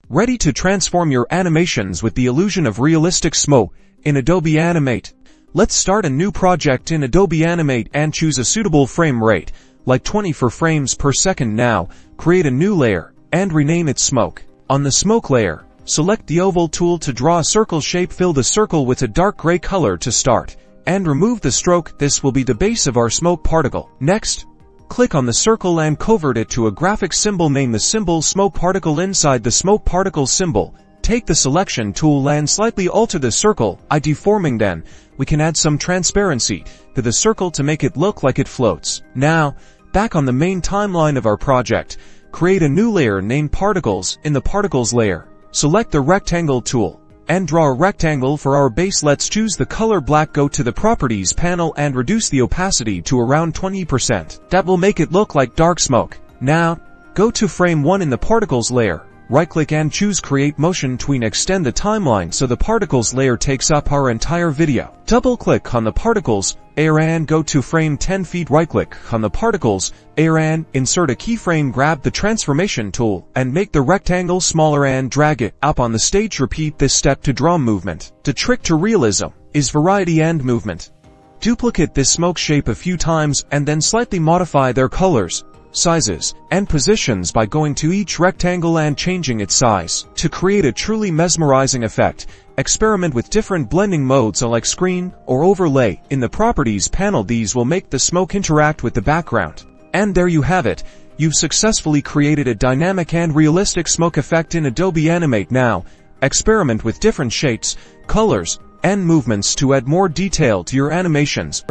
Ready to transform your animations with the illusion of realistic smoke in Adobe Animate. Let's start a new project in Adobe Animate and choose a suitable frame rate, like 24 frames per second. Now, create a new layer, and rename it Smoke. On the Smoke layer, select the Oval tool to draw a circle shape. Fill the circle with a dark gray color to start, and remove the stroke. This will be the base of our smoke particle. Next, click on the circle and convert it to a graphic symbol. Name the symbol Smoke Particle. Inside the Smoke Particle symbol, take the selection tool and slightly alter the circle by deforming. Then, we can add some transparency to the circle to make it look like it floats. Now, back on the main timeline of our project, create a new layer named Particles. In the Particles layer, select the Rectangle tool and draw a rectangle for our base. Let's choose the color black. Go to the Properties panel and reduce the opacity to around 20%. That will make it look like dark smoke. Now, go to Frame 1 in the Particles layer. Right-click and choose Create Motion Tween. Extend the timeline so the Particles layer takes up our entire video. Double-click on the Particles layer and go to Frame 10 feet. Right-click on the Particles layer and insert a keyframe. Grab the Transformation tool and make the rectangle smaller and drag it up on the stage. Repeat this step to draw movement. The trick to realism is variety and movement. Duplicate this smoke shape a few times and then slightly modify their colors, sizes, and positions by going to each rectangle and changing its size. To create a truly mesmerizing effect, experiment with different blending modes like screen or overlay. In the Properties panel, these will make the smoke interact with the background. And there you have it. You've successfully created a dynamic and realistic smoke effect in Adobe Animate. Now, experiment with different shapes, colors, and movements to add more detail to your animations.